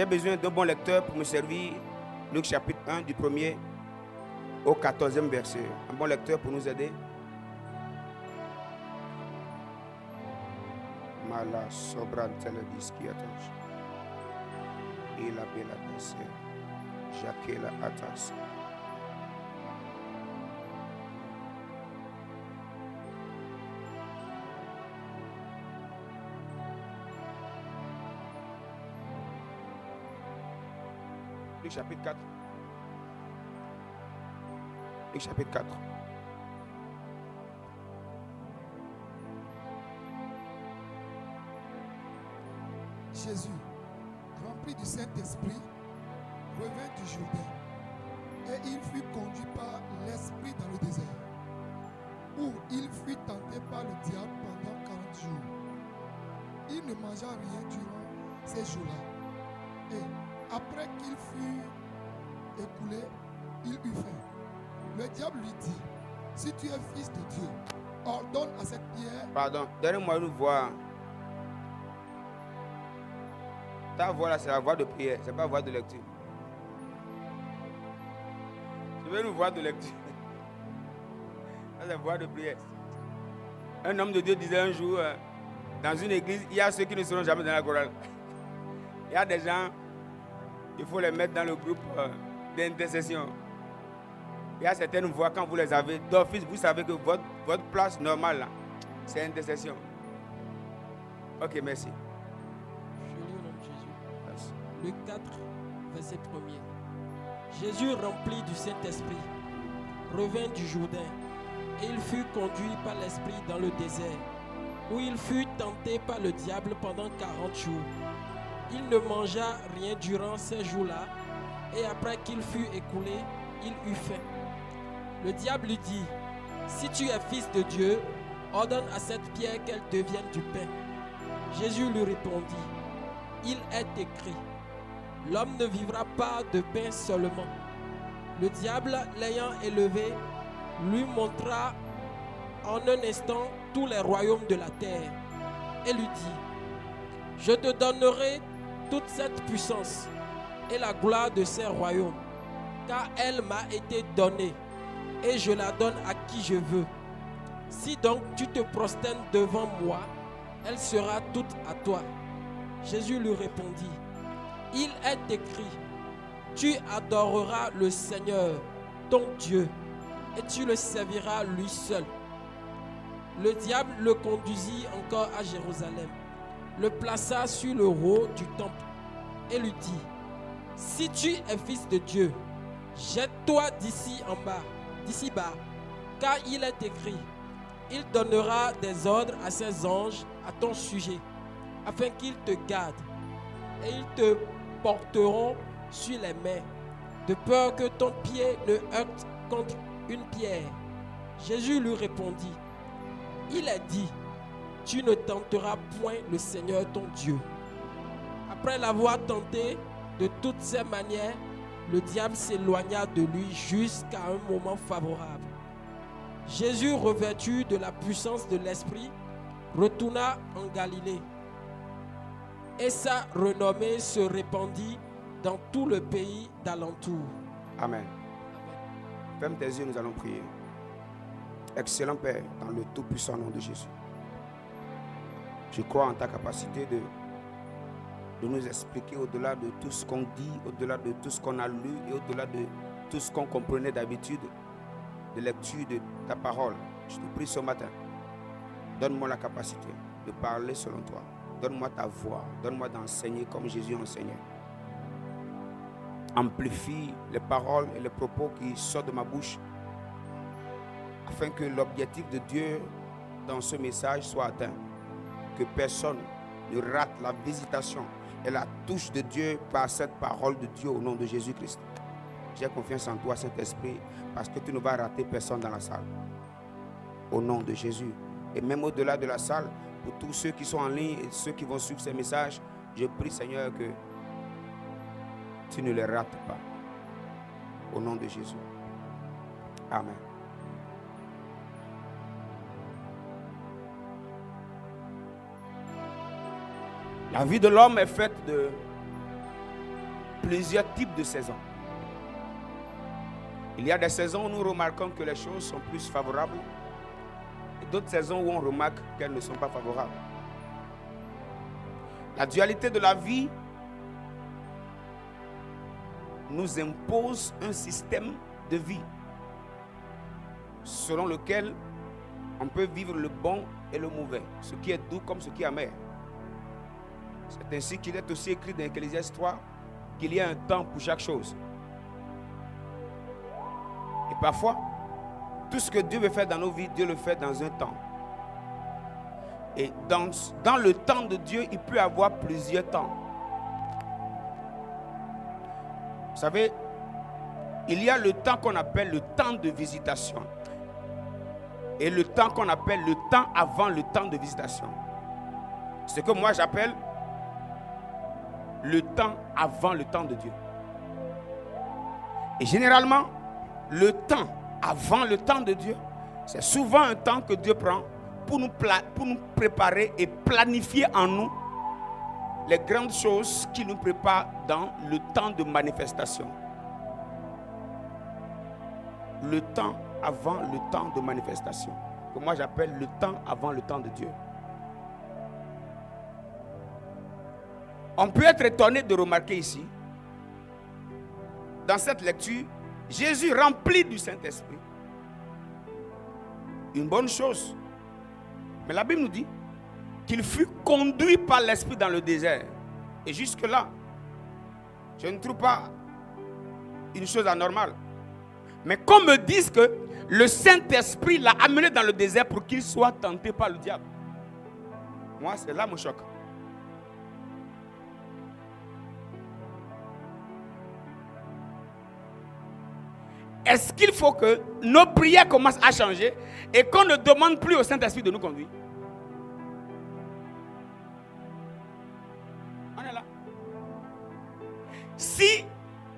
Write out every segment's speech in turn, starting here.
J'ai besoin d'un bon lecteur pour me servir. Luc chapitre 1 du 1er au 14e verset. Un bon lecteur pour nous aider. Mala sobrantele disquiatos. Il a bela pensée. Jacques la atas. Luc chapitre 4. Luc chapitre 4. Jésus, rempli du Saint-Esprit, revint du Jourdain, et il fut conduit par l'Esprit dans le désert, où il fut tenté par le diable pendant 40 jours. Il ne mangea rien durant ces jours-là, et après qu'il fut écoulé, il eut faim. Le diable lui dit, si tu es fils de Dieu, ordonne à cette pierre... Pardon, donnez-moi une voix. Ta voix là, c'est la voix de prière, c'est pas la voix de lecture. Je veux une voix de lecture. Ça, c'est la voix de prière. Un homme de Dieu disait un jour, dans une église, il y a ceux qui ne seront jamais dans la chorale. Il y a des gens, il faut les mettre dans le groupe d'intercession. Il y a certaines voix, quand vous les avez d'office, vous savez que votre place normale, là, c'est intercession. Ok, merci. Luc 4, verset 1er. Jésus, rempli du Saint-Esprit, revint du Jourdain, et il fut conduit par l'Esprit dans le désert, où il fut tenté par le diable pendant 40 jours. Il ne mangea rien durant ces jours-là, et après qu'il fut écoulé, il eut faim. Le diable lui dit, si tu es fils de Dieu, ordonne à cette pierre qu'elle devienne du pain. Jésus lui répondit, il est écrit, l'homme ne vivra pas de pain seulement. Le diable, l'ayant élevé, lui montra en un instant tous les royaumes de la terre et lui dit, je te donnerai toute cette puissance et la gloire de ces royaumes, car elle m'a été donnée et je la donne à qui je veux. Si donc tu te prosternes devant moi, elle sera toute à toi. Jésus lui répondit, il est écrit, tu adoreras le Seigneur, ton Dieu, et tu le serviras lui seul. Le diable le conduisit encore à Jérusalem, le plaça sur le haut du temple et lui dit, si tu es fils de Dieu, jette-toi d'ici bas, car il est écrit, il donnera des ordres à ses anges à ton sujet, afin qu'ils te gardent, et ils te porteront sur les mains, de peur que ton pied ne heurte contre une pierre. Jésus lui répondit, il est dit, tu ne tenteras point le Seigneur ton Dieu. Après l'avoir tenté de toutes ces manières, le diable s'éloigna de lui jusqu'à un moment favorable. Jésus, revêtu de la puissance de l'Esprit, retourna en Galilée. Et sa renommée se répandit dans tout le pays d'alentour. Amen. Ferme tes yeux, nous allons prier. Excellent Père, dans le tout-puissant nom de Jésus. Je crois en ta capacité de nous expliquer au-delà de tout ce qu'on dit, au-delà de tout ce qu'on a lu et au-delà de tout ce qu'on comprenait d'habitude de lecture de ta parole. Je te prie ce matin, donne-moi la capacité de parler selon toi. Donne-moi ta voix, donne-moi d'enseigner comme Jésus enseignait. Amplifie les paroles et les propos qui sortent de ma bouche afin que l'objectif de Dieu dans ce message soit atteint. Que personne ne rate la visitation et la touche de Dieu par cette parole de Dieu au nom de Jésus-Christ. J'ai confiance en toi, Saint-Esprit, parce que tu ne vas rater personne dans la salle. Au nom de Jésus. Et même au-delà de la salle, pour tous ceux qui sont en ligne et ceux qui vont suivre ces messages, je prie, Seigneur, que tu ne les rates pas. Au nom de Jésus. Amen. La vie de l'homme est faite de plusieurs types de saisons. Il y a des saisons où nous remarquons que les choses sont plus favorables et d'autres saisons où on remarque qu'elles ne sont pas favorables. La dualité de la vie nous impose un système de vie selon lequel on peut vivre le bon et le mauvais, ce qui est doux comme ce qui est amer. C'est ainsi qu'il est aussi écrit dans Ecclésiaste 3 qu'il y a un temps pour chaque chose. Et parfois, tout ce que Dieu veut faire dans nos vies, Dieu le fait dans un temps. Et dans le temps de Dieu, il peut y avoir plusieurs temps. Vous savez, il y a le temps qu'on appelle le temps de visitation. Et le temps qu'on appelle le temps avant le temps de visitation. Ce que moi j'appelle le temps avant le temps de Dieu. Et généralement, le temps avant le temps de Dieu, c'est souvent un temps que Dieu prend pour nous préparer et planifier en nous les grandes choses qui nous préparent dans le temps de manifestation. Le temps avant le temps de manifestation, que moi j'appelle le temps avant le temps de Dieu. On peut être étonné de remarquer ici, dans cette lecture, Jésus rempli du Saint-Esprit. Une bonne chose. Mais la Bible nous dit qu'il fut conduit par l'Esprit dans le désert. Et jusque-là, je ne trouve pas une chose anormale. Mais qu'on me dise que le Saint-Esprit l'a amené dans le désert pour qu'il soit tenté par le diable. Moi, c'est là mon choc. Est-ce qu'il faut que nos prières commencent à changer et qu'on ne demande plus au Saint-Esprit de nous conduire? On est là. Si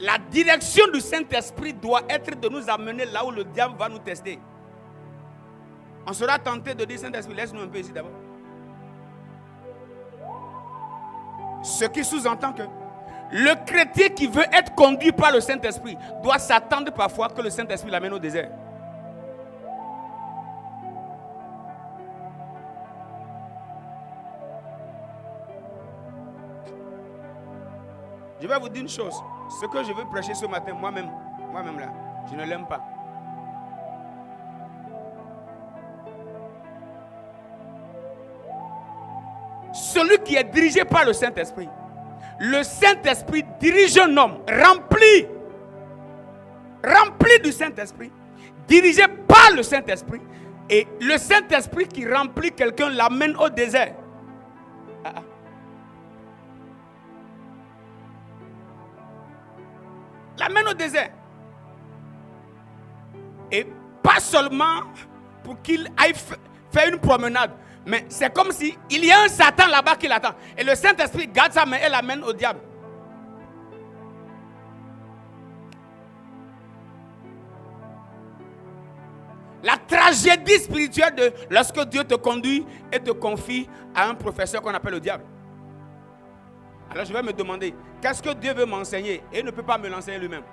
la direction du Saint-Esprit doit être de nous amener là où le diable va nous tester, on sera tenté de dire: Saint-Esprit, laisse-nous un peu ici d'abord. Ce qui sous-entend que le chrétien qui veut être conduit par le Saint-Esprit doit s'attendre parfois que le Saint-Esprit l'amène au désert. Je vais vous dire une chose. Ce que je veux prêcher ce matin, moi-même là, je ne l'aime pas. Celui qui est dirigé par le Saint-Esprit, le Saint-Esprit dirige un homme rempli du Saint-Esprit, dirigé par le Saint-Esprit, et le Saint-Esprit qui remplit quelqu'un l'amène au désert. L'amène au désert. Et pas seulement pour qu'il aille faire une promenade, mais c'est comme si il y a un Satan là-bas qui l'attend. Et le Saint-Esprit garde sa main et l'amène au diable. La tragédie spirituelle de lorsque Dieu te conduit et te confie à un professeur qu'on appelle le diable. Alors je vais me demander, qu'est-ce que Dieu veut m'enseigner? Et il ne peut pas me l'enseigner lui-même.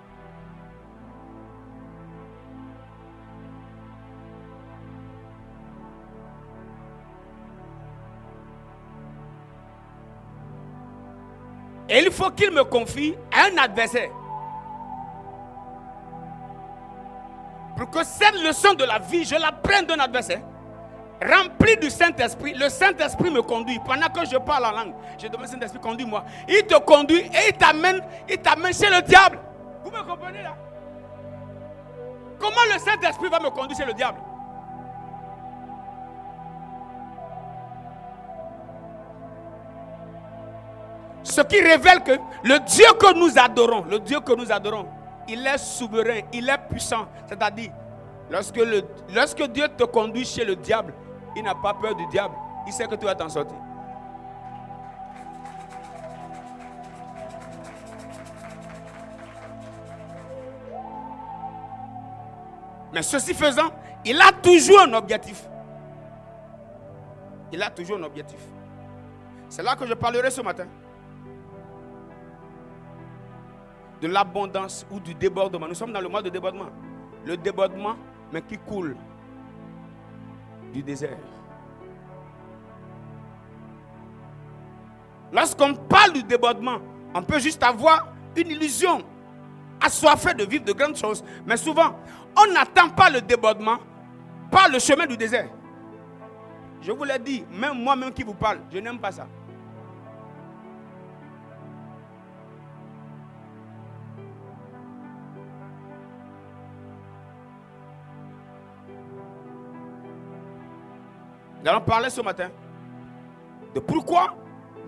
Et il faut qu'il me confie à un adversaire. Pour que cette leçon de la vie, je la prenne d'un adversaire. Rempli du Saint-Esprit, le Saint-Esprit me conduit. Pendant que je parle en langue, je demande: Saint-Esprit, conduis-moi. Il te conduit et il t'amène chez le diable. Vous me comprenez là? Comment le Saint-Esprit va me conduire chez le diable? Ce qui révèle que le Dieu que nous adorons, il est souverain, il est puissant. C'est-à-dire, lorsque Dieu te conduit chez le diable, il n'a pas peur du diable. Il sait que tu vas t'en sortir. Mais ceci faisant, il a toujours un objectif. Il a toujours un objectif. C'est là que je parlerai ce matin. de l'abondance ou du débordement. Nous sommes dans le mois de débordement. Le débordement, mais qui coule du désert. Lorsqu'on parle du débordement, on peut juste avoir une illusion, assoiffée de vivre de grandes choses. Mais souvent, on n'attend pas le débordement par le chemin du désert. Je vous l'ai dit, même moi-même qui vous parle, je n'aime pas ça. Nous allons parler ce matin de pourquoi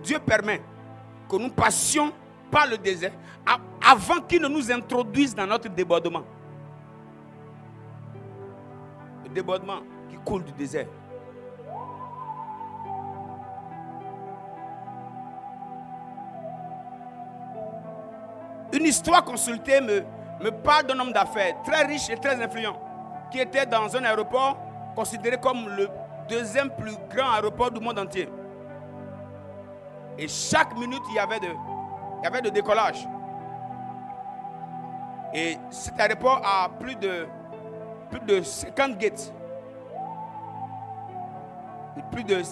Dieu permet que nous passions par le désert avant qu'il ne nous introduise dans notre débordement. Le débordement qui coule du désert. Une histoire consultée me parle d'un homme d'affaires très riche et très influent qui était dans un aéroport considéré comme le deuxième plus grand aéroport du monde entier. Et chaque minute, il y avait de décollage. Et cet aéroport a plus de 50 gates. Et plus de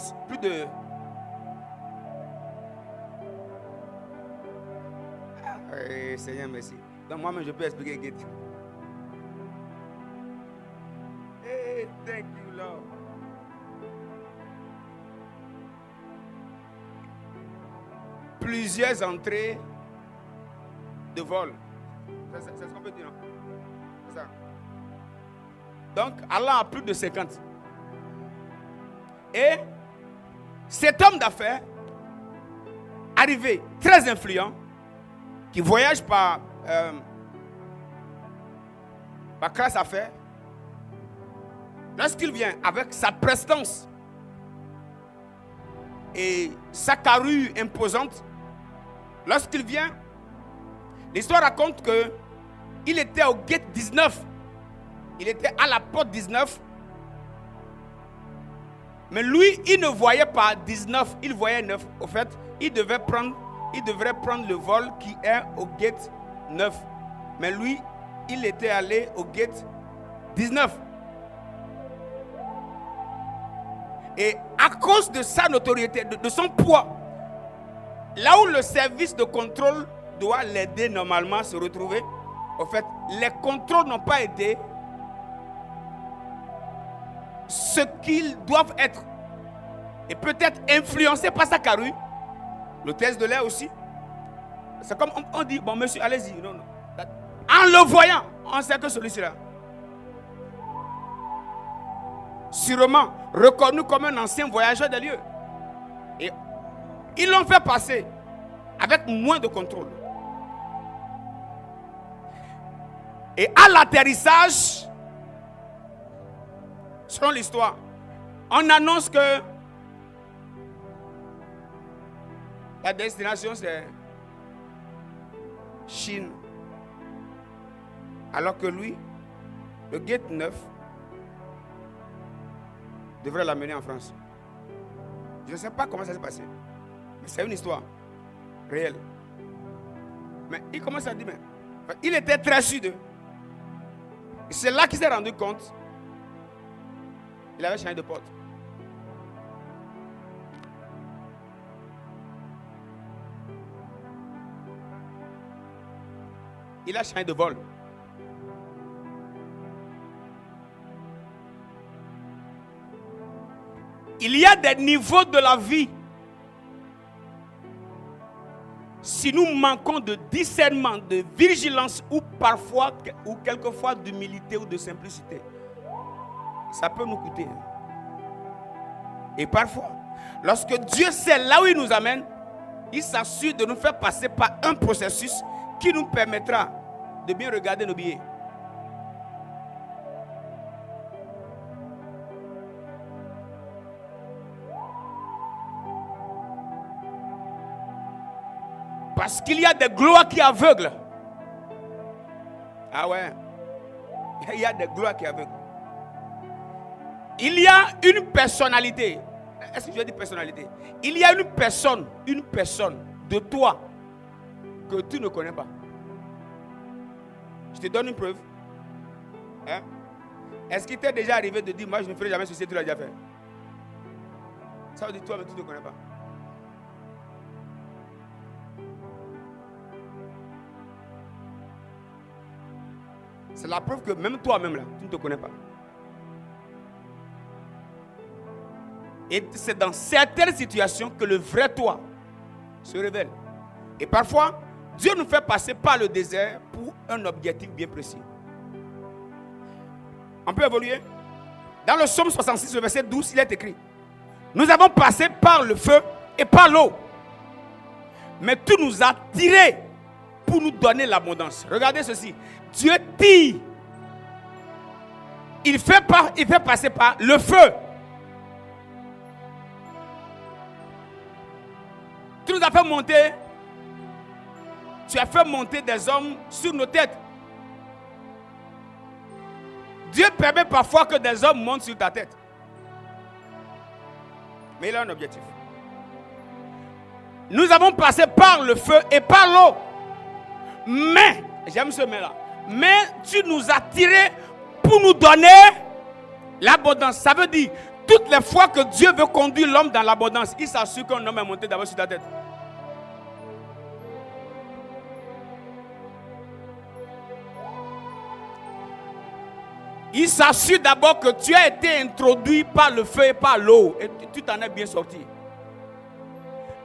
Seigneur, merci. Donc moi-même, je peux expliquer gate. Hey, thank you, Lord. Plusieurs entrées de vol. C'est ce qu'on peut dire, non? C'est ça. Donc, Allah a plus de 50. Et cet homme d'affaires, arrivé, très influent, qui voyage par classe affaires, lorsqu'il vient avec sa prestance et sa carrure imposante, lorsqu'il vient, l'histoire raconte que il était au gate 19. Il était à la porte 19. Mais lui, il ne voyait pas 19, il voyait 9. Au fait, il devrait prendre le vol qui est au gate 9. Mais lui, il était allé au gate 19. Et à cause de sa notoriété, de son poids, là où le service de contrôle doit l'aider normalement à se retrouver, en fait, les contrôles n'ont pas été ce qu'ils doivent être. Et peut-être influencés par sa carrure, l'hôtesse de l'air aussi. C'est comme on dit, bon monsieur, allez-y. Non, non. En le voyant, on sait que celui-ci là, sûrement reconnu comme un ancien voyageur des lieux. Et ils l'ont fait passer avec moins de contrôle. Et à l'atterrissage, selon l'histoire, on annonce que la destination c'est Chine. Alors que lui, le gate 9 devrait l'amener en France. Je ne sais pas comment ça s'est passé. Mais c'est une histoire réelle. Mais il commence à dire, mais il était très sûr d'eux. Et c'est là qu'il s'est rendu compte. Il avait changé de porte. Il a changé de vol. Il y a des niveaux de la vie. Si nous manquons de discernement, de vigilance ou parfois ou quelquefois d'humilité ou de simplicité, ça peut nous coûter. Et parfois, lorsque Dieu sait là où il nous amène, il s'assure de nous faire passer par un processus qui nous permettra de bien regarder nos billets. Parce qu'il y a des gloires qui aveuglent. Ah ouais. Il y a des gloires qui aveuglent. Il y a une personnalité. Est-ce que je dis personnalité? Il y a une personne de toi que tu ne connais pas. Je te donne une preuve. Hein? Est-ce qu'il t'est déjà arrivé de dire, moi je ne ferai jamais ceci, tu l'as déjà fait? Ça veut dire toi, mais tu ne te connais pas. C'est la preuve que même toi-même là, tu ne te connais pas. Et c'est dans certaines situations que le vrai toi se révèle. Et parfois, Dieu nous fait passer par le désert pour un objectif bien précis. On peut évoluer. Dans le psaume 66, le verset 12, il est écrit: nous avons passé par le feu et par l'eau, mais tu nous as tirés pour nous donner l'abondance. Regardez ceci. Dieu tire. Il fait passer par le feu. Tu nous as fait monter. Tu as fait monter des hommes sur nos têtes. Dieu permet parfois que des hommes montent sur ta tête. Mais il a un objectif. Nous avons passé par le feu et par l'eau. Mais, j'aime ce mais-là, mais tu nous as tirés pour nous donner l'abondance. Ça veut dire, toutes les fois que Dieu veut conduire l'homme dans l'abondance, il s'assure qu'un homme est monté d'abord sur ta tête. Il s'assure d'abord que tu as été introduit par le feu et par l'eau. Et tu t'en es bien sorti.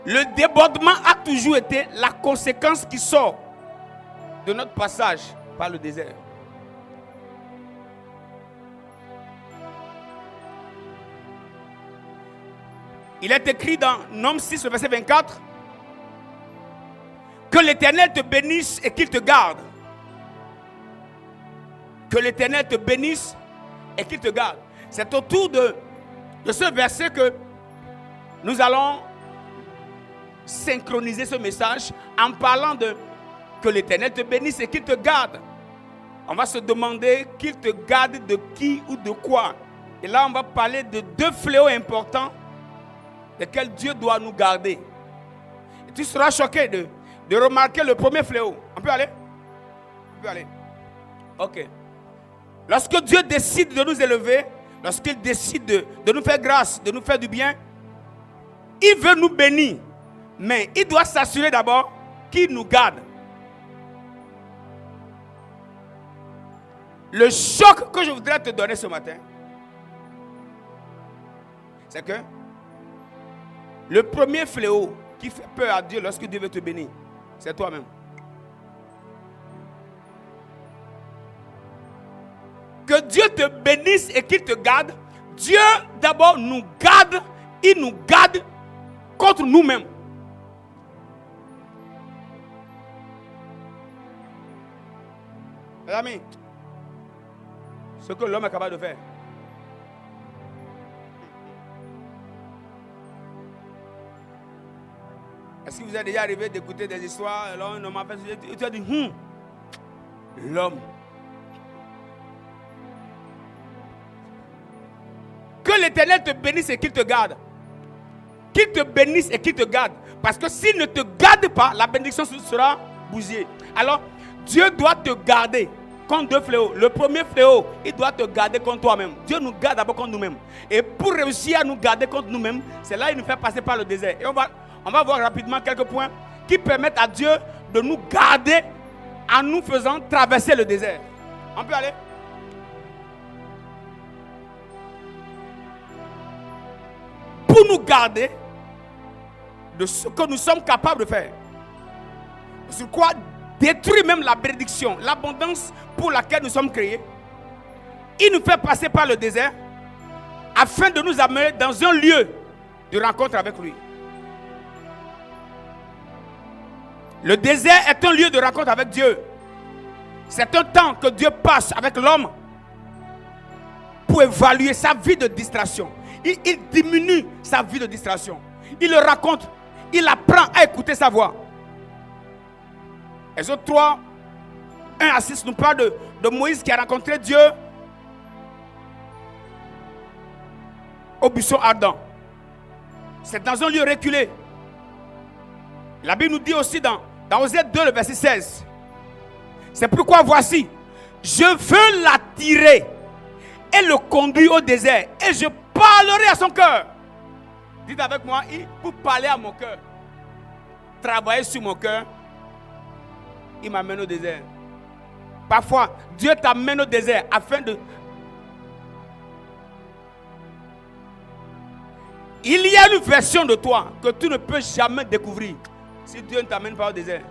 Le débordement a toujours été la conséquence qui sort de notre passage par le désert. Il est écrit dans Nom 6, verset 24, que l'Éternel te bénisse et qu'il te garde. Que l'Éternel te bénisse et qu'il te garde. C'est autour de ce verset que nous allons synchroniser ce message en parlant de que l'Éternel te bénisse et qu'il te garde. On va se demander qu'il te garde de qui ou de quoi. Et là, on va parler de deux fléaux importants desquels Dieu doit nous garder. Et tu seras choqué de remarquer le premier fléau. On peut aller? On peut aller. Ok. Lorsque Dieu décide de nous élever, lorsqu'il décide de nous faire grâce, de nous faire du bien, il veut nous bénir. Mais il doit s'assurer d'abord qu'il nous garde. Le choc que je voudrais te donner ce matin, c'est que le premier fléau qui fait peur à Dieu lorsque Dieu veut te bénir, c'est toi-même. Que Dieu te bénisse et qu'il te garde. Dieu d'abord nous garde, il nous garde contre nous-mêmes. Mes amis, ce que l'homme est capable de faire. Est-ce que vous êtes déjà arrivé d'écouter des histoires? Alors un homme a fait, et tu as dit, l'homme. Que l'Éternel te bénisse et qu'il te garde. Qu'il te bénisse et qu'il te garde. Parce que s'il ne te garde pas, la bénédiction sera bousillée. Alors, Dieu doit te garder contre deux fléaux. Le premier fléau, il doit te garder contre toi-même. Dieu nous garde d'abord contre nous-mêmes. Et pour réussir à nous garder contre nous-mêmes, c'est là qu'il nous fait passer par le désert. Et on va voir rapidement quelques points qui permettent à Dieu de nous garder en nous faisant traverser le désert. On peut aller? Pour nous garder de ce que nous sommes capables de faire. Sur quoi détruire même la bénédiction, l'abondance pour laquelle nous sommes créés. Il nous fait passer par le désert afin de nous amener dans un lieu de rencontre avec lui. Le désert est un lieu de rencontre avec Dieu. C'est un temps que Dieu passe avec l'homme pour évaluer sa vie de distraction. Il diminue sa vie de distraction. Il le raconte. Il apprend à écouter sa voix. Exode 3, 1 à 6 nous parle de Moïse qui a rencontré Dieu au buisson ardent. C'est dans un lieu reculé. La Bible nous dit aussi dans Osée 2, le verset 16. C'est pourquoi voici, je veux l'attirer et le conduire au désert. Et je parlerai à son cœur. Dites avec moi, pour parler à mon cœur, travailler sur mon cœur, il m'amène au désert. Parfois, Dieu t'amène au désert afin de... Il y a une version de toi que tu ne peux jamais découvrir si Dieu ne t'amène pas au désert.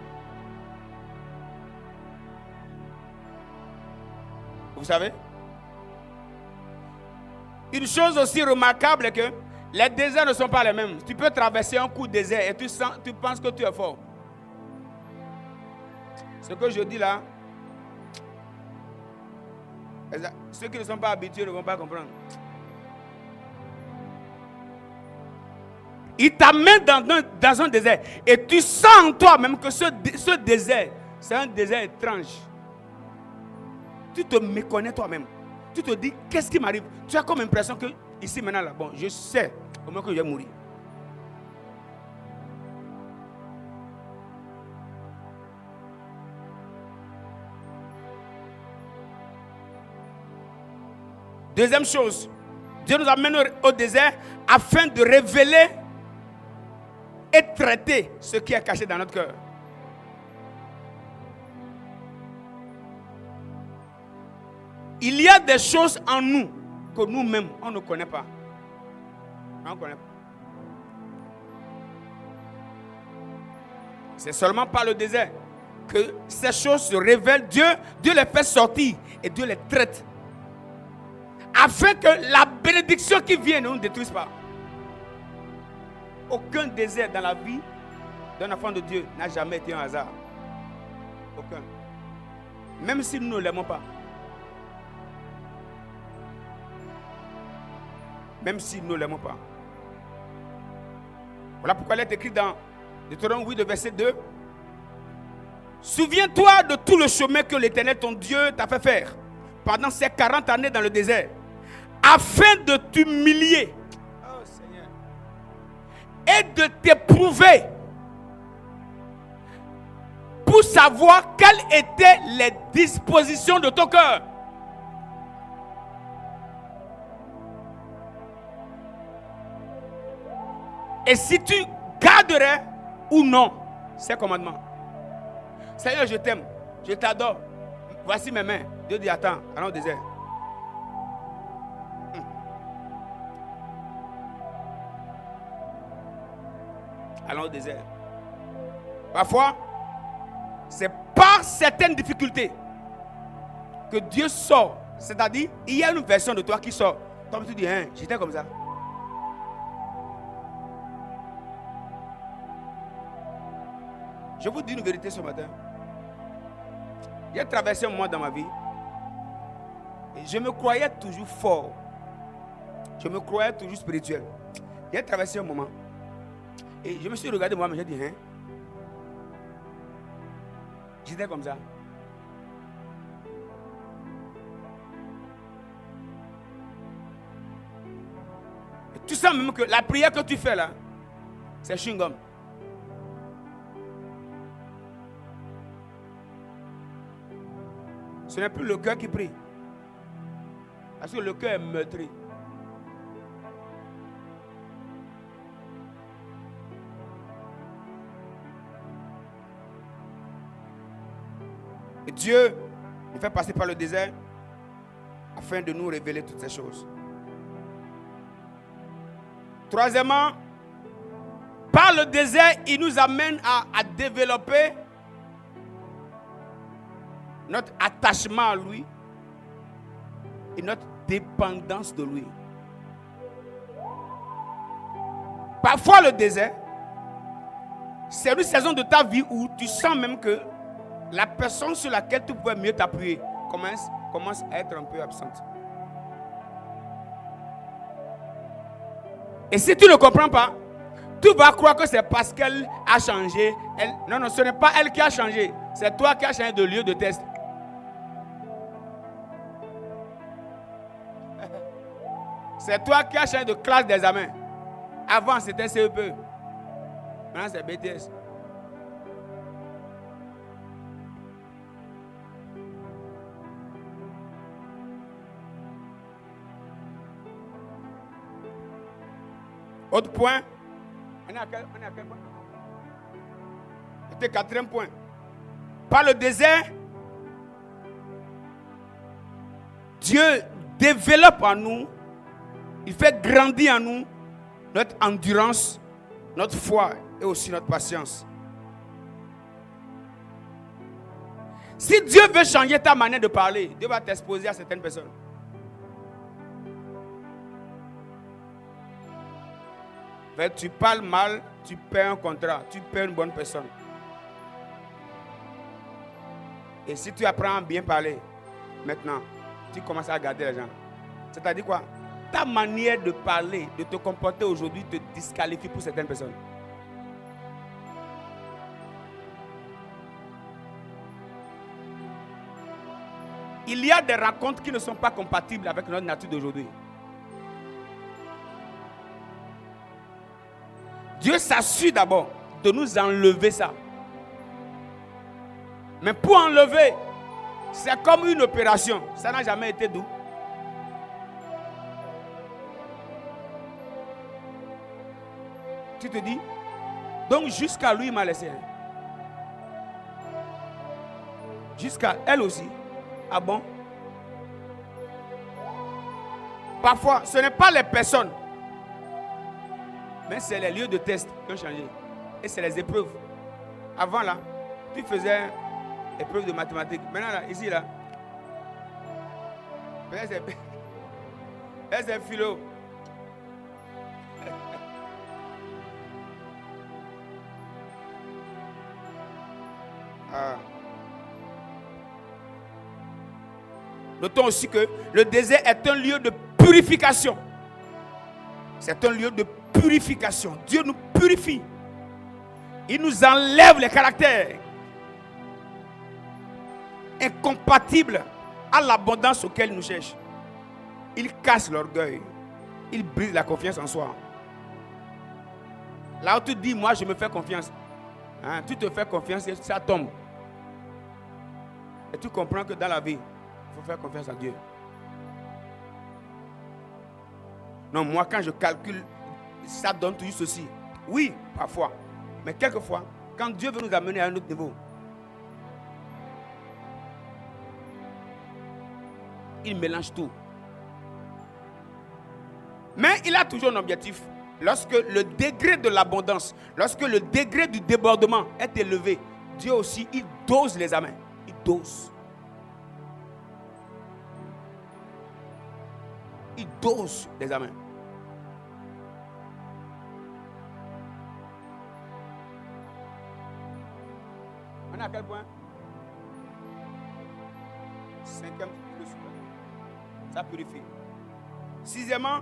Vous savez? Une chose aussi remarquable est que les déserts ne sont pas les mêmes. Tu peux traverser un coup de désert et tu penses que tu es fort. Ce que je dis là, ceux qui ne sont pas habitués ne vont pas comprendre. Il t'amène dans un désert et tu sens en toi-même que ce désert, c'est un désert étrange. Tu te méconnais toi-même. Tu te dis, qu'est-ce qui m'arrive? Tu as comme impression que ici maintenant, là, bon, je sais au moins que je vais mourir. Deuxième chose, Dieu nous amène au désert afin de révéler et traiter ce qui est caché dans notre cœur. Il y a des choses en nous que nous-mêmes, on ne connaît pas. On ne connaît pas. C'est seulement par le désert que ces choses se révèlent. Dieu les fait sortir et Dieu les traite. Afin que la bénédiction qui vient ne nous détruise pas. Aucun désert dans la vie d'un enfant de Dieu n'a jamais été un hasard. Aucun. Même si nous ne l'aimons pas. Même si nous ne l'aimons pas. Voilà pourquoi il est écrit dans Deutéronome 8, verset 2. Souviens-toi de tout le chemin que l'Éternel, ton Dieu, t'a fait faire pendant ces 40 années dans le désert, afin de t'humilier, oh, Seigneur, et de t'éprouver pour savoir quelles étaient les dispositions de ton cœur. Et si tu garderais ou non ces commandements. Seigneur, je t'aime, je t'adore. Voici mes mains. Dieu dit, attends, allons au désert. Allons au désert. Parfois, c'est par certaines difficultés que Dieu sort. C'est-à-dire, il y a une version de toi qui sort. Comme tu dis, hein, j'étais comme ça. Je vous dis une vérité ce matin. J'ai traversé un moment dans ma vie et je me croyais toujours fort. Je me croyais toujours spirituel. J'ai traversé un moment et je me suis regardé moi-même, j'ai dit, hein? J'étais comme ça. Et tu sens même que la prière que tu fais là, c'est chewing-gum. Ce n'est plus le cœur qui prie. Parce que le cœur est meurtri. Et Dieu nous fait passer par le désert afin de nous révéler toutes ces choses. Troisièmement, par le désert, il nous amène à développer notre attachement à lui et notre dépendance de lui. Parfois le désert, c'est une saison de ta vie où tu sens même que la personne sur laquelle tu pouvais mieux t'appuyer commence à être un peu absente. Et si tu ne comprends pas, tu vas croire que c'est parce qu'elle a changé. Non, ce n'est pas elle qui a changé. C'est toi qui as changé de lieu de test. C'est toi qui as changé de classe d'examen. Avant, c'était CEP. Maintenant, c'est BTS. Autre point. On est à quel point? C'était 4e point. Par le désert, Dieu développe en nous, il fait grandir en nous notre endurance, notre foi et aussi notre patience. Si Dieu veut changer ta manière de parler, Dieu va t'exposer à certaines personnes. Tu parles mal, tu perds un contrat, tu perds une bonne personne. Et si tu apprends à bien parler, maintenant, tu commences à regarder les gens. C'est-à-dire quoi? Ta manière de parler, de te comporter aujourd'hui te disqualifie pour certaines personnes. Il y a des rencontres qui ne sont pas compatibles avec notre nature d'aujourd'hui. Dieu s'assure d'abord de nous enlever ça. Mais pour enlever, c'est comme une opération. Ça n'a jamais été doux. Tu te dis, donc jusqu'à lui il m'a laissé. Jusqu'à elle aussi. Ah bon? Parfois, ce n'est pas les personnes, mais c'est les lieux de test qui ont changé. Et c'est les épreuves. Avant là, tu faisais épreuve de mathématiques. Maintenant là, ici là, c'est philo. Notons aussi que le désert est un lieu de purification. C'est un lieu de purification. Dieu nous purifie. Il nous enlève les caractères incompatibles à l'abondance auquel il nous cherche. Il casse l'orgueil. Il brise la confiance en soi. Là où tu dis, moi je me fais confiance. Hein, tu te fais confiance et ça tombe. Et tu comprends que dans la vie, il faut faire confiance à Dieu. Non, moi quand je calcule, ça donne toujours ceci. Oui, parfois. Mais quelquefois, quand Dieu veut nous amener à un autre niveau, il mélange tout. Mais il a toujours un objectif. Lorsque le degré de l'abondance, lorsque le degré du débordement est élevé, Dieu aussi, il dose les amens. Il dose. Il dose les amens. On est à quel point? 5e, ça purifie. 6e,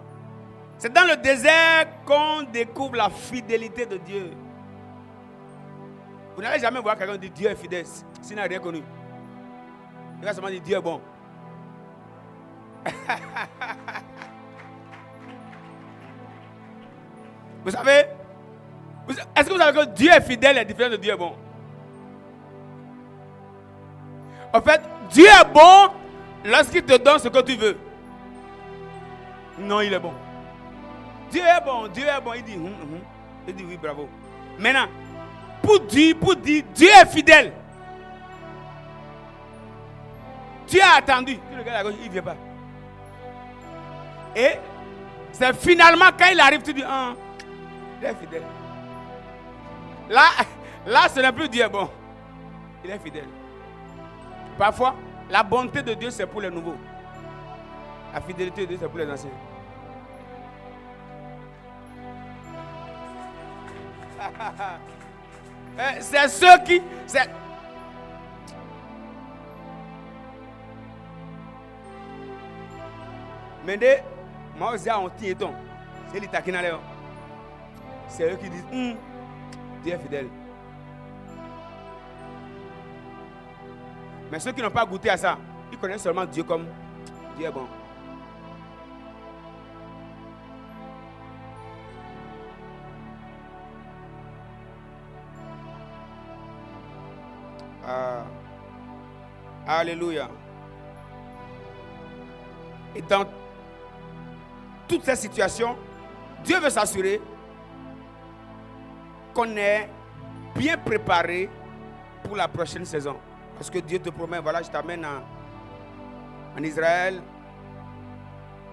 c'est dans le désert qu'on découvre la fidélité de Dieu. Vous n'allez jamais voir quelqu'un dire Dieu est fidèle s'il n'a rien connu. Il va seulement dire Dieu est bon. Vous savez, est-ce que vous savez que Dieu est fidèle est différent de Dieu est bon? En fait, Dieu est bon lorsqu'il te donne ce que tu veux. Non, il est bon. Dieu est bon, Dieu est bon. Il dit, il dit oui, bravo. Maintenant, pour dire, Dieu est fidèle. Tu as attendu. Tu regardes à gauche, il ne vient pas. Et c'est finalement quand il arrive, tu dis, il est fidèle. Là, ce n'est plus Dieu est bon. Il est fidèle. Parfois, la bonté de Dieu, c'est pour les nouveaux. La fidélité de Dieu, c'est pour les anciens. C'est ceux qui... Mais moi aussi, on tient ton. C'est les taquinales. C'est eux qui disent, Dieu est fidèle. Mais ceux qui n'ont pas goûté à ça, ils connaissent seulement Dieu comme Dieu est bon. Alléluia. Et dans toutes ces situations, Dieu veut s'assurer qu'on est bien préparé pour la prochaine saison. Parce que Dieu te promet, voilà, je t'amène en Israël,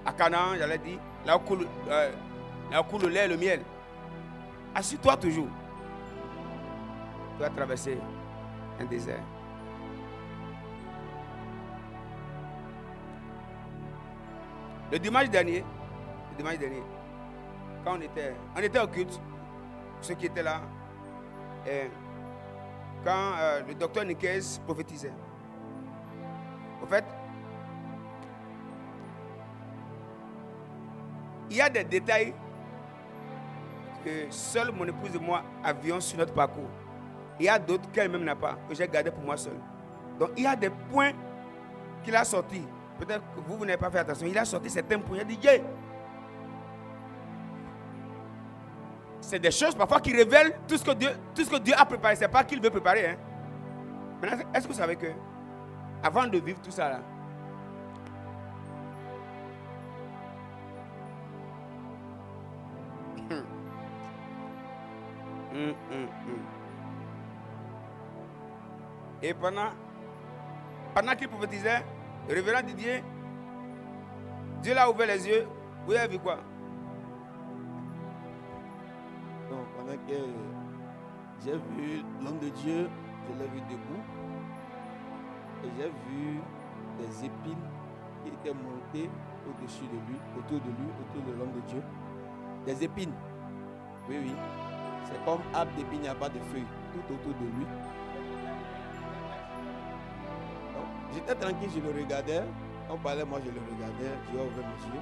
à Canaan, j'allais dire, là où coule le lait et le miel. Assure-toi toujours. Tu vas traverser un désert. Le dimanche dernier, quand on était au culte, ceux qui étaient là, quand le docteur Niquez prophétisait. En fait, il y a des détails que seule mon épouse et moi avions sur notre parcours. Il y a d'autres qu'elle-même n'a pas, que j'ai gardé pour moi seul. Donc il y a des points qu'il a sortis. Peut-être que vous n'avez pas fait attention. Il a sorti certains points. Il a dit, yeah. C'est des choses parfois qui révèlent tout ce que Dieu a préparé. Ce n'est pas qu'il veut préparer. Hein. Maintenant, est-ce que vous savez que avant de vivre tout ça là, et pendant qu'il prophétisait, le révérend Didier, Dieu l'a ouvert les yeux. Vous avez vu quoi? Donc, pendant que j'ai vu l'homme de Dieu, je l'ai vu debout. Et j'ai vu des épines qui étaient montées au-dessus de lui, autour de l'homme de Dieu. Des épines. Oui, oui. C'est comme arbre d'épines, il n'y a pas de feuilles tout autour de lui. J'étais tranquille, je le regardais. On parlait, moi je le regardais, j'ai ouvert mes yeux.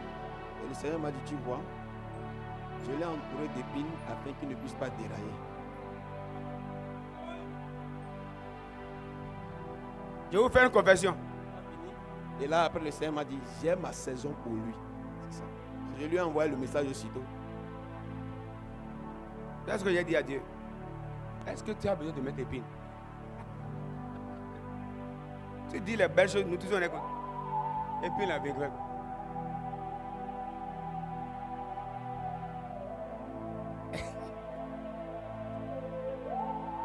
Et le Seigneur m'a dit, tu vois, je l'ai entouré d'épines afin qu'il ne puisse pas dérailler. Je vais vous faire une confession. Et là, après, le Seigneur m'a dit, j'ai ma saison pour lui. C'est ça. Je lui ai envoyé le message aussitôt. C'est ce que j'ai dit à Dieu. Est-ce que tu as besoin de mettre épines? Tu dis les belles choses, nous tous on écoute. Et puis la vérité.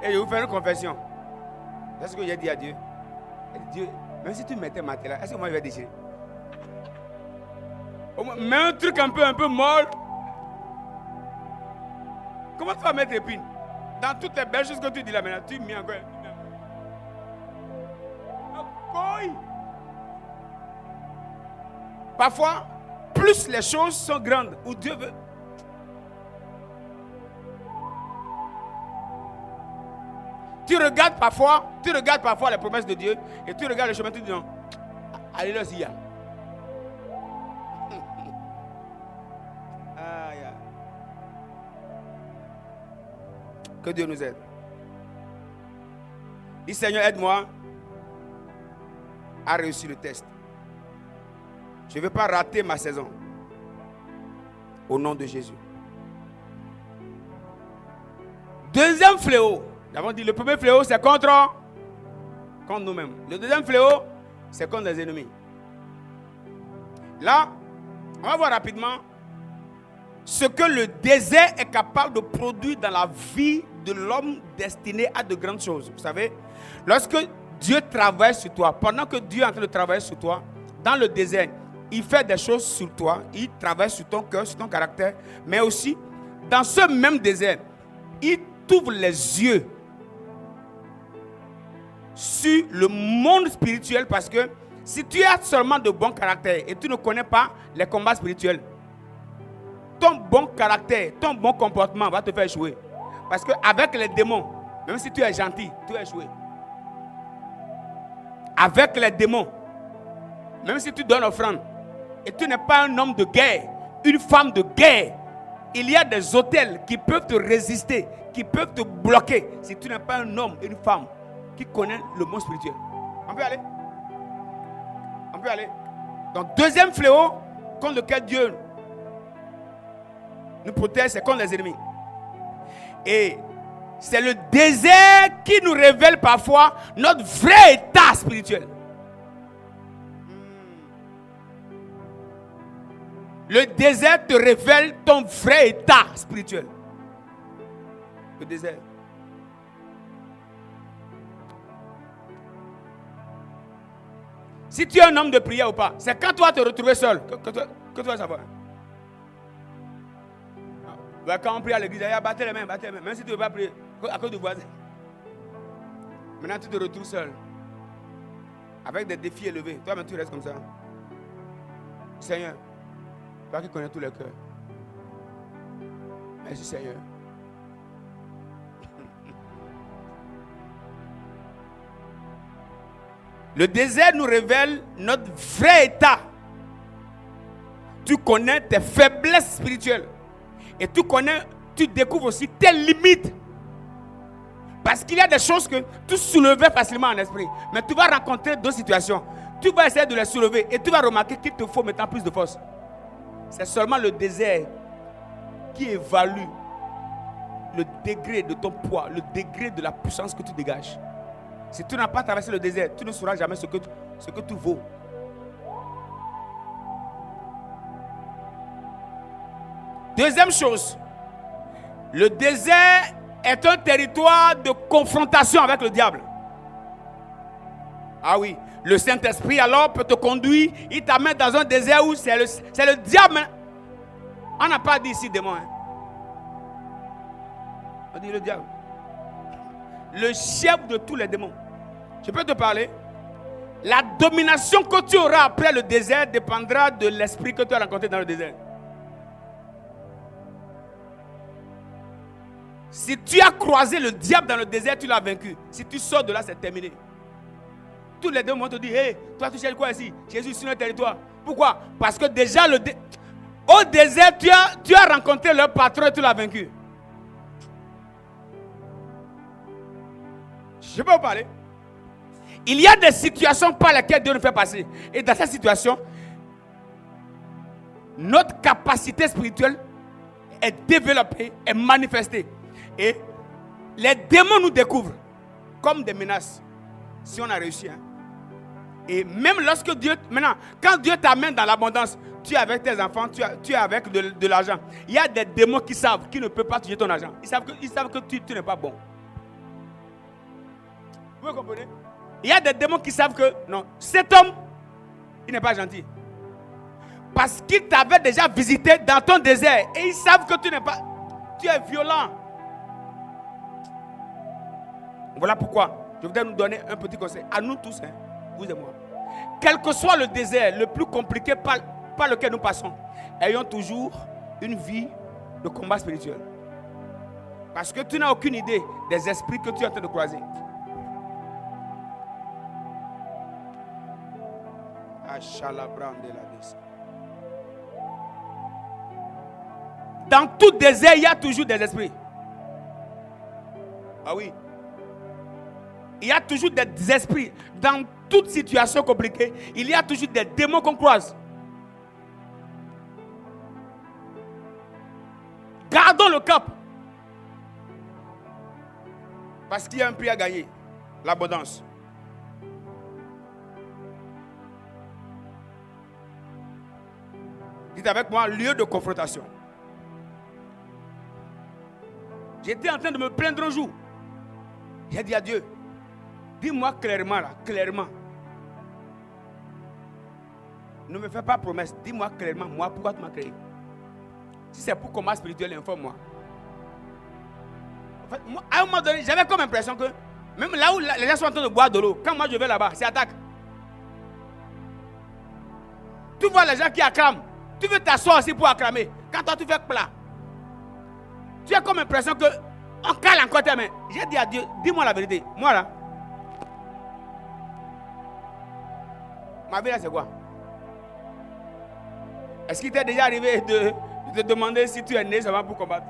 Et je vais vous faire une confession. C'est ce que j'ai dit à Dieu. Et Dieu, même si tu mettais ma tête là, est-ce que moi je vais déchirer? Mets un truc un peu molle. Comment tu vas mettre épines? Dans toutes les belles choses que tu dis là maintenant, tu mets encore. Parfois, plus les choses sont grandes, où Dieu veut. Tu regardes parfois les promesses de Dieu et tu regardes le chemin, tu dis non. Allez là, s'il y a. Que Dieu nous aide. Dis Seigneur, aide-moi à réussir le test. Je ne veux pas rater ma saison. Au nom de Jésus. Deuxième fléau. Nous avons dit le premier fléau, c'est contre nous-mêmes. Le deuxième fléau, c'est contre les ennemis. Là, on va voir rapidement ce que le désert est capable de produire dans la vie de l'homme destiné à de grandes choses. Vous savez, lorsque Dieu travaille sur toi, pendant que Dieu est en train de travailler sur toi, dans le désert, il fait des choses sur toi, il travaille sur ton cœur, sur ton caractère, mais aussi, dans ce même désert, il t'ouvre les yeux sur le monde spirituel, parce que si tu as seulement de bons caractères et tu ne connais pas les combats spirituels, ton bon caractère, ton bon comportement va te faire échouer. Parce qu'avec les démons, même si tu es gentil, tu vas échouer. Avec les démons, même si tu donnes offrande, et tu n'es pas un homme de guerre, une femme de guerre, il y a des hôtels qui peuvent te résister, qui peuvent te bloquer, si tu n'es pas un homme, une femme qui connaît le monde spirituel. On peut aller? On peut aller. Donc, deuxième fléau contre lequel Dieu nous protège, c'est contre les ennemis. Et c'est le désert qui nous révèle parfois notre vrai état spirituel. Le désert te révèle ton vrai état spirituel. Le désert. Si tu es un homme de prière ou pas, c'est quand tu vas te retrouver seul que tu vas savoir. Quand on prie à l'église, il y a battez les mains, même si tu ne veux pas prier à cause du voisin. Maintenant, tu te retrouves seul. Avec des défis élevés. Toi-même, tu restes comme ça. Seigneur, toi qui connais tous les cœurs. Merci Seigneur. Le désert nous révèle notre vrai état. Tu connais tes faiblesses spirituelles. Et tu découvres aussi tes limites. Parce qu'il y a des choses que tu soulevais facilement en esprit. Mais tu vas rencontrer d'autres situations. Tu vas essayer de les soulever. Et tu vas remarquer qu'il te faut maintenant plus de force. C'est seulement le désert qui évalue le degré de ton poids, le degré de la puissance que tu dégages. Si tu n'as pas traversé le désert, tu ne sauras jamais ce que tu vaux. Deuxième chose, le désert est un territoire de confrontation avec le diable. Ah oui, le Saint-Esprit alors peut te conduire, il t'amène dans un désert où c'est le diable. On n'a pas dit ici démon. On dit le diable. Le chef de tous les démons. Je peux te parler. La domination que tu auras après le désert dépendra de l'esprit que tu as rencontré dans le désert. Si tu as croisé le diable dans le désert, tu l'as vaincu. Si tu sors de là, c'est terminé. Tous les démons te disent, hey, toi tu cherches quoi ici? Jésus sur notre territoire. Pourquoi? Parce que déjà au désert, tu as rencontré leur patron et tu l'as vaincu. Je peux vous parler. Il y a des situations par lesquelles Dieu nous fait passer. Et dans cette situation, notre capacité spirituelle est développée, est manifestée. Et les démons nous découvrent comme des menaces. Si on a réussi. Et même lorsque Dieu... Maintenant, quand Dieu t'amène dans l'abondance, tu es avec tes enfants, tu es avec de l'argent. Il y a des démons qui savent qu'ils ne peuvent pas toucher ton argent. Ils savent que tu n'es pas bon. Vous comprenez? Il y a des démons qui savent que non, cet homme, il n'est pas gentil. Parce qu'il t'avait déjà visité dans ton désert. Et ils savent que tu es violent. Voilà pourquoi je voudrais nous donner un petit conseil. À nous tous, vous et moi. Quel que soit le désert le plus compliqué par lequel nous passons, ayons toujours une vie de combat spirituel. Parce que tu n'as aucune idée des esprits que tu es en train de croiser. Dans tout désert, il y a toujours des esprits. Ah oui. Il y a toujours des esprits. Dans toute situation compliquée, il y a toujours des démons qu'on croise. Gardons le cap. Parce qu'il y a un prix à gagner. L'abondance. Dites avec moi, lieu de confrontation. J'étais en train de me plaindre un jour. J'ai dit à Dieu, dis-moi clairement là, clairement. Ne me fais pas promesse, dis-moi clairement, moi, pourquoi tu m'as créé? Si c'est pour combat spirituel, informe-moi. En fait, moi, à un moment donné, j'avais comme impression que, même là où les gens sont en train de boire de l'eau, quand moi je vais là-bas, c'est attaque. Tu vois les gens qui acclament. Tu veux t'asseoir aussi pour acclamer. Quand toi tu fais plat, tu as comme impression que on cale encore tes mains. J'ai dit à Dieu, dis-moi la vérité. Moi là, ma vie là c'est quoi? Est-ce qu'il t'est déjà arrivé de te demander si tu es né seulement pour combattre?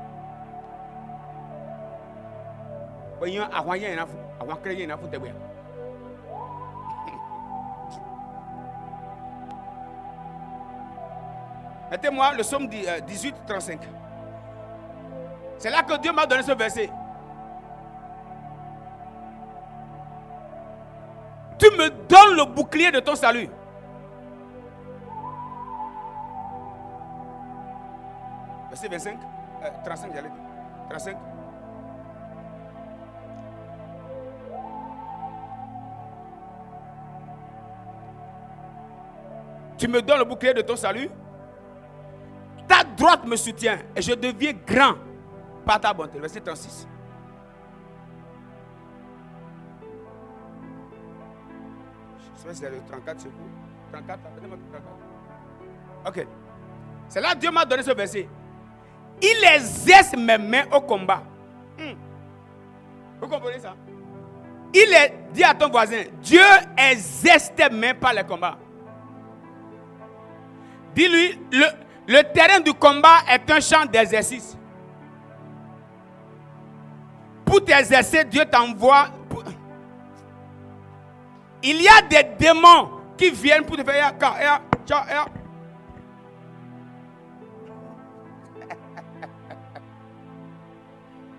Mettez-moi le psaume 18, 35. C'est là que Dieu m'a donné ce verset. Tu me donnes le bouclier de ton salut. Verset 25, 35, j'allais dire. 35. Tu me donnes le bouclier de ton salut. Ta droite me soutient et je deviens grand par ta bonté. Verset 36. Je sais pas si c'est le 34, c'est vous. 34, appelez-moi 34. Ok. C'est là que Dieu m'a donné ce verset. Il exerce mes mains au combat. Vous comprenez ça? Dis à ton voisin, Dieu exerce tes mains par les combats. Dis-lui, le terrain du combat est un champ d'exercice. Pour t'exercer, Dieu t'envoie. Il y a des démons qui viennent pour te faire.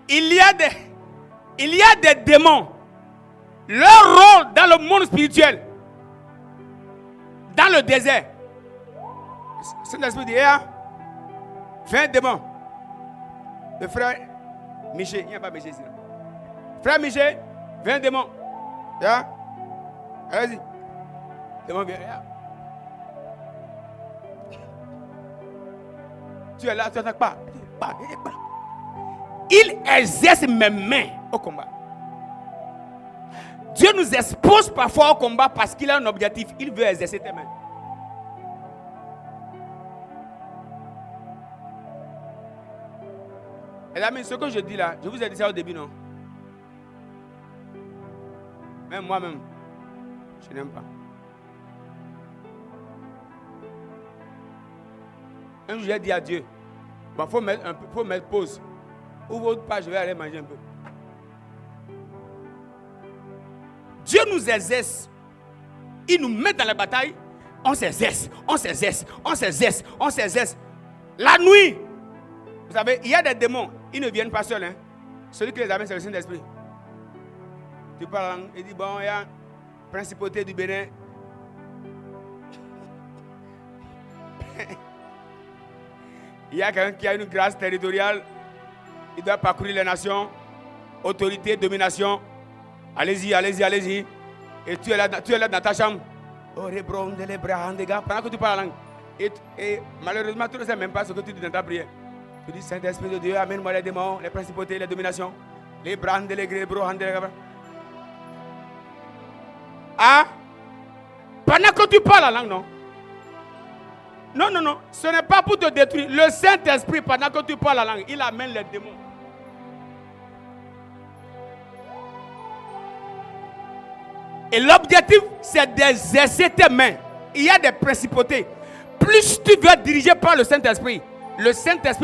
Il y a des démons. Leur rôle dans le monde spirituel, dans le désert. Saint-Esprit dit, fais un démon. Le frère Michel, il n'y a pas Michel ici. Frère Michel, fais un démon. Allez-y. Démon vient. Tu es là, tu n'attaques pas. Il exerce mes mains au combat. Dieu nous expose parfois au combat parce qu'il a un objectif. Il veut exercer tes mains. Et là, mais ce que je dis là, je vous ai dit ça au début, non? Même moi-même, je n'aime pas. Un jour, j'ai dit à Dieu, il faut mettre pause. Ouvre votre page, je vais aller manger un peu. Dieu nous exerce. Il nous met dans la bataille. On s'exerce. La nuit, vous savez, il y a des démons. Ils ne viennent pas seuls. Hein. Celui qui les amène, c'est le Saint-Esprit. Tu parles, il dit, bon, il y a principauté du Bénin. Il y a quelqu'un qui a une grâce territoriale. Il doit parcourir les nations. Autorité, domination. Allez-y. Et tu es là dans ta chambre. Pendant que tu parles la langue. Et malheureusement, tu ne sais même pas ce que tu dis dans ta prière. Tu dis, Saint-Esprit de Dieu, amène-moi les démons, les principautés, les dominations. Les brandes, les grébros, pendant que tu parles la langue, non? Non. Ce n'est pas pour te détruire. Le Saint-Esprit, pendant que tu parles la langue, il amène les démons. Et l'objectif, c'est d'exercer tes mains. Il y a des principautés. Plus tu veux être dirigé par le Saint-Esprit,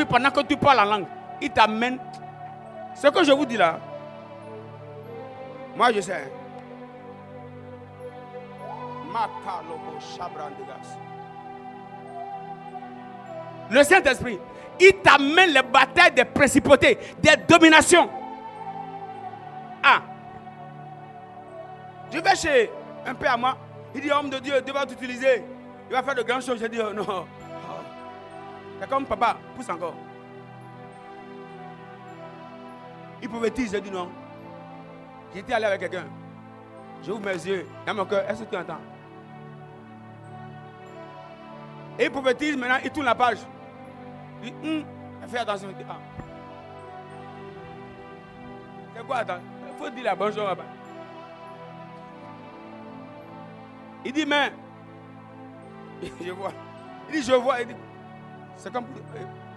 pendant que tu parles la langue, il t'amène. Ce que je vous dis là, moi je sais. Le Saint-Esprit, il t'amène les batailles des principautés, des dominations. Je vais chez un père à moi. Il dit, homme de Dieu, Dieu va t'utiliser. Il va faire de grandes choses. Je dis, oh, non. C'est comme papa, pousse encore. Il prophétise, je dis non. J'étais allé avec quelqu'un. J'ouvre mes yeux dans mon cœur. Est-ce que tu entends? Et il prophétise, maintenant il tourne la page. Il dit, fais attention. Il dit, c'est quoi, attends? Il faut dire la bonne chose. Il dit, mais, je vois. Il dit, je vois. Il dit, c'est comme,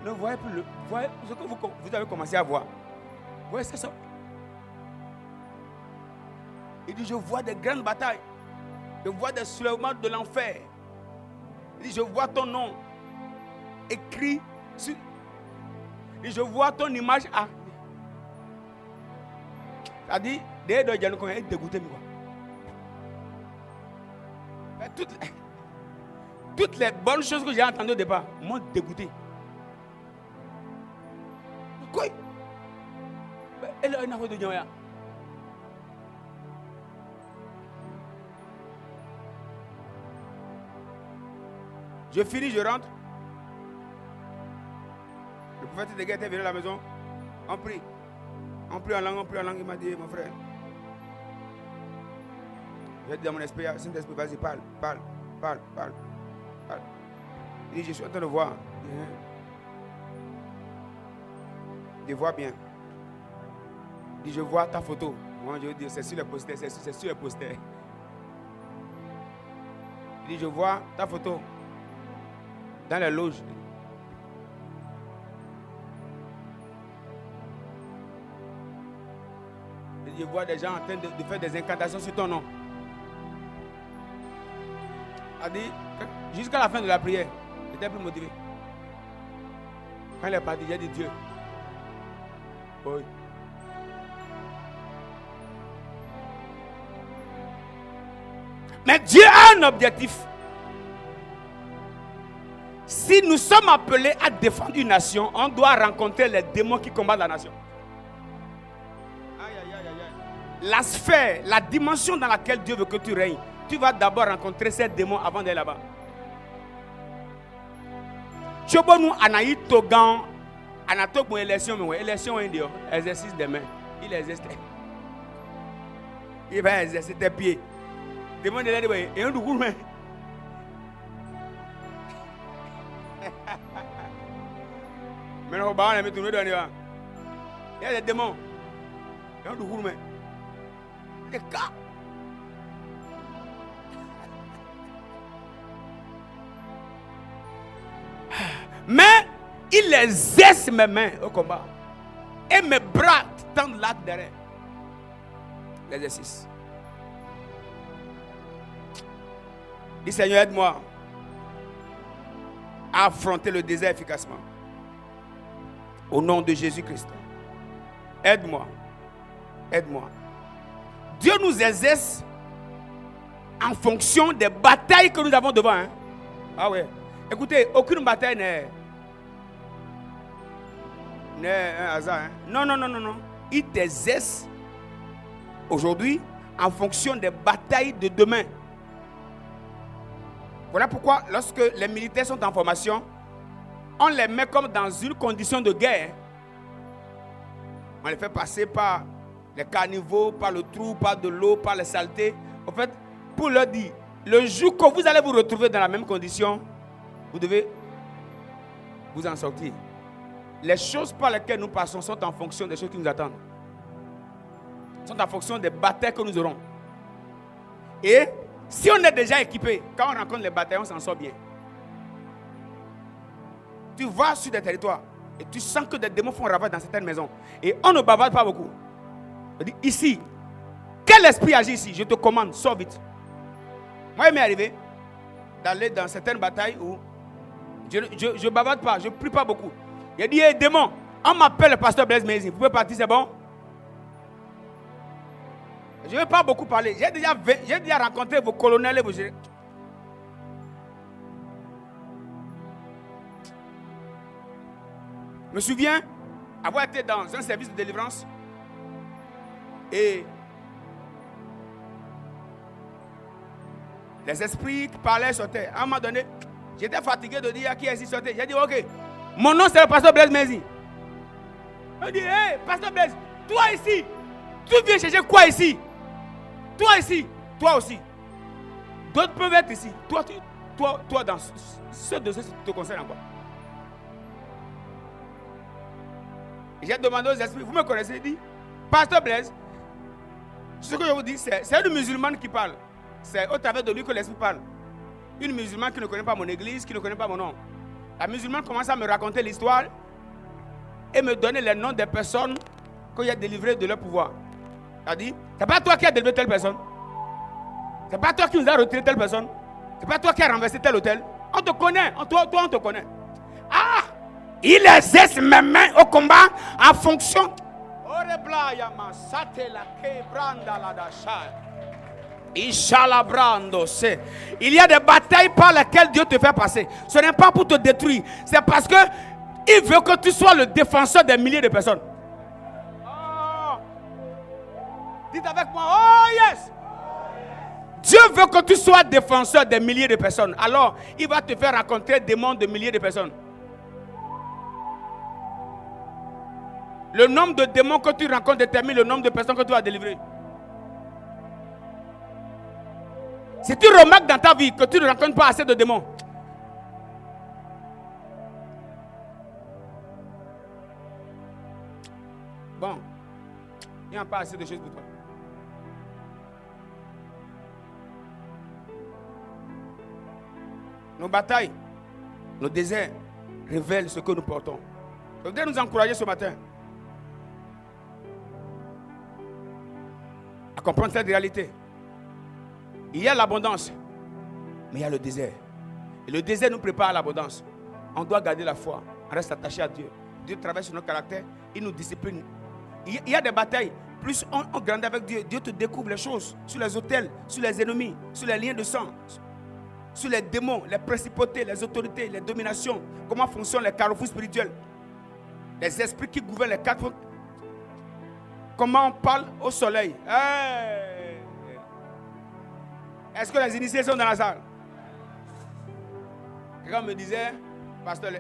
ne voyez plus voyez ce que vous avez commencé à voir. Vous voyez, c'est ça. Il dit, je vois des grandes batailles. Je vois des soulèvements de l'enfer. Il dit, je vois ton nom écrit sur. Il dit, je vois ton image à. Ça dit, des deux gens qui sont dégoûtés. Toutes les bonnes choses que j'ai entendues au départ m'ont dégoûté. Quoi? Je finis, je rentre. Le prophète de guerre était venu à la maison. On prie en langue. Il m'a dit, mon frère. J'ai dit dans mon esprit, Saint-Esprit, vas-y, parle. Il dit, je suis en train de voir. Je vois bien. Il dit, je vois ta photo. Moi, je veux dire, c'est sur les posters, c'est sur les posters. Il dit, je vois ta photo dans les loges. Il dit, je vois des gens en train de faire des incantations sur ton nom. Il dit, jusqu'à la fin de la prière, j'étais plus motivé. Quand il est parti, j'ai dit, Dieu. Oui. Mais Dieu a un objectif. Si nous sommes appelés à défendre une nation, on doit rencontrer les démons qui combattent la nation. La sphère, la dimension dans laquelle Dieu veut que tu règnes, tu vas d'abord rencontrer ces démons avant d'aller là-bas. Chobonu anaï togan, anatokbo élection, mais élection indio, exercice des mains. Il exerce. Il va exercer tes pieds. Démon de l'aide, et un dougour, mais. Maintenant, on va mettre tout le monde. Il y a des démons. Et un dougour, mais. Des cas. Mais il exerce mes mains au combat. Et mes bras tendent l'arc derrière. L'exercice. Dis Seigneur, aide-moi à affronter le désert efficacement. Au nom de Jésus-Christ. Aide-moi. Aide-moi. Dieu nous exerce en fonction des batailles que nous avons devant. Hein? Ah ouais. Écoutez, aucune bataille n'est un hasard. Hein? Non. Il t'exerce aujourd'hui en fonction des batailles de demain. Voilà pourquoi lorsque les militaires sont en formation, on les met comme dans une condition de guerre. On les fait passer par les caniveaux, par le trou, par de l'eau, par les saletés. En fait, pour leur dire, le jour que vous allez vous retrouver dans la même condition, vous devez vous en sortir. Les choses par lesquelles nous passons sont en fonction des choses qui nous attendent. Sont en fonction des batailles que nous aurons. Et si on est déjà équipé, quand on rencontre les batailles, on s'en sort bien. Tu vas sur des territoires et tu sens que des démons font ravage dans certaines maisons. Et on ne bavarde pas beaucoup. Je dis, ici, quel esprit agit ici? Je te commande, sors vite. Moi, il m'est arrivé d'aller dans certaines batailles où je ne bavarde pas, je ne prie pas beaucoup. Il a dit, hey, démon, on m'appelle le pasteur Blaise Mézine. Vous pouvez partir, c'est bon? Je ne vais pas beaucoup parler. J'ai déjà rencontré vos colonels et vos... Je me souviens avoir été dans un service de délivrance et les esprits qui parlaient sortaient. À un moment donné, j'étais fatigué de dire qui est ici sortait. J'ai dit, ok, mon nom c'est le pasteur Blaise Mézine. Il dit, hey, pasteur Blaise, toi ici, tu viens chercher quoi ici? Toi ici, toi aussi. D'autres peuvent être ici. Toi dans ce dossier te concerne quoi? J'ai demandé aux esprits, vous me connaissez? Il dit, pasteur Blaise, ce que je vous dis, c'est une musulmane qui parle. C'est au travers de lui que l'esprit parle. Une musulmane qui ne connaît pas mon église, qui ne connaît pas mon nom. La musulmane commence à me raconter l'histoire et me donner les noms des personnes qu'il a délivrées de leur pouvoir. Elle a dit, c'est pas toi qui as délivré telle personne. C'est pas toi qui nous a retiré telle personne. C'est pas toi qui as renversé tel hôtel. On te connaît, toi on te connaît. Ah, il exerce mes mains au combat en fonction. Il y a des batailles par lesquelles Dieu te fait passer. Ce n'est pas pour te détruire. C'est parce que il veut que tu sois le défenseur des milliers de personnes. Oh. Dites avec moi, oh yes. Dieu veut que tu sois défenseur des milliers de personnes. Alors, il va te faire rencontrer des mondes de milliers de personnes. Le nombre de démons que tu rencontres détermine le nombre de personnes que tu vas délivrer. Si tu remarques dans ta vie que tu ne rencontres pas assez de démons, Bon, il n'y a pas assez de choses pour toi. Nos batailles, nos déserts révèlent ce que nous portons. Je voudrais nous encourager ce matin à comprendre cette réalité. Il y a l'abondance, mais il y a le désert. Et le désert nous prépare à l'abondance. On doit garder la foi. On reste attaché à Dieu. Dieu travaille sur notre caractère. Il nous discipline. Il y a des batailles. Plus on grandit avec Dieu, Dieu te découvre les choses sur les autels, sur les ennemis, sur les liens de sang, sur les démons, les principautés, les autorités, les dominations. Comment fonctionnent les carrefours spirituels. Les esprits qui gouvernent les quatre. Comment on parle au soleil. Hey! Est-ce que les initiés sont dans la salle? Quelqu'un me disait, pasteur,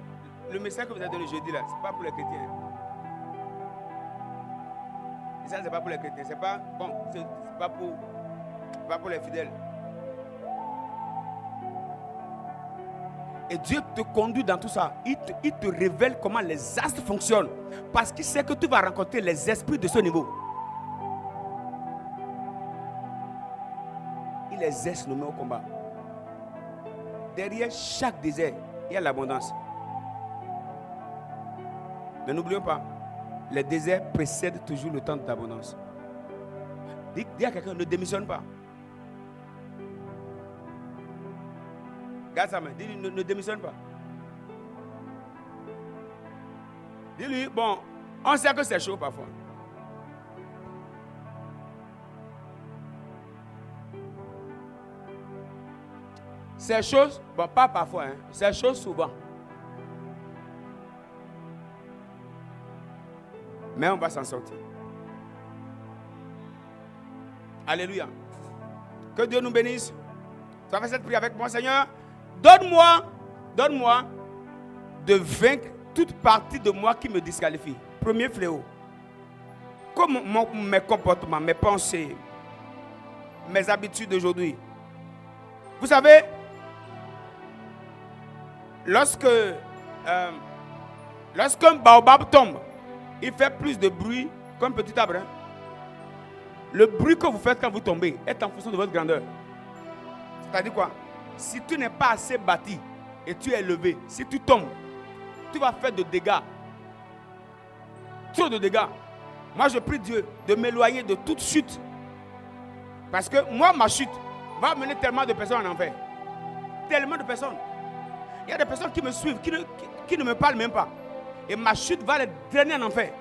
le message que vous avez donné jeudi là, ce n'est pas pour les chrétiens. Et ça, ce n'est pas pour les chrétiens. C'est pas, bon, c'est pas pour les fidèles. Et Dieu te conduit dans tout ça. Il te révèle comment les astres fonctionnent. Parce qu'il sait que tu vas rencontrer les esprits de ce niveau. Il les laisse nous mettre au combat. Derrière chaque désert, il y a l'abondance. Mais n'oublions pas, les déserts précèdent toujours le temps d'abondance. Dis à quelqu'un, ne démissionne pas. Garde sa main, dis-lui, ne démissionne pas. Dis-lui, bon, on sait que c'est chaud parfois. C'est chaud, bon, pas parfois, hein, c'est chaud souvent. Mais on va s'en sortir. Alléluia. Que Dieu nous bénisse. Tu vas faire cette prière avec moi, Seigneur. Donne-moi de vaincre toute partie de moi qui me disqualifie. Premier fléau. Comme mes comportements, mes pensées, mes habitudes d'aujourd'hui. Vous savez, lorsqu'un baobab tombe, il fait plus de bruit qu'un petit arbre. Le bruit que vous faites quand vous tombez est en fonction de votre grandeur. C'est-à-dire quoi? Si tu n'es pas assez bâti et tu es élevé, si tu tombes, tu vas faire de dégâts. Trop de dégâts. Moi, je prie Dieu de m'éloigner de toute chute. Parce que moi, ma chute va amener tellement de personnes en enfer. Tellement de personnes. Il y a des personnes qui me suivent, qui ne me parlent même pas. Et ma chute va les drainer en enfer.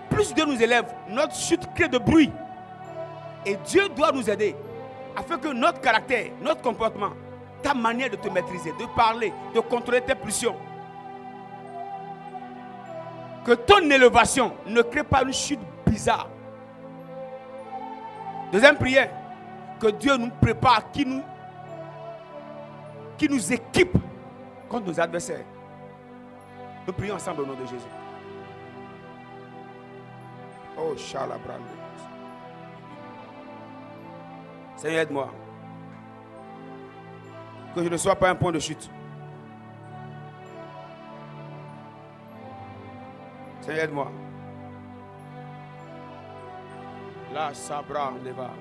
Plus Dieu nous élève, notre chute crée de bruit. Et Dieu doit nous aider afin que notre caractère, notre comportement, ta manière de te maîtriser, de parler, de contrôler tes pulsions, que ton élévation ne crée pas une chute bizarre. Deuxième prière, que Dieu nous prépare, qui nous équipe contre nos adversaires. Nous prions ensemble au nom de Jésus. Oh, Chalabrande. Seigneur, aide-moi. Que je ne sois pas un point de chute. Seigneur, aide-moi. La sabra leva.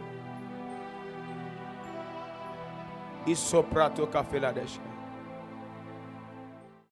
Isoprato café la dèche.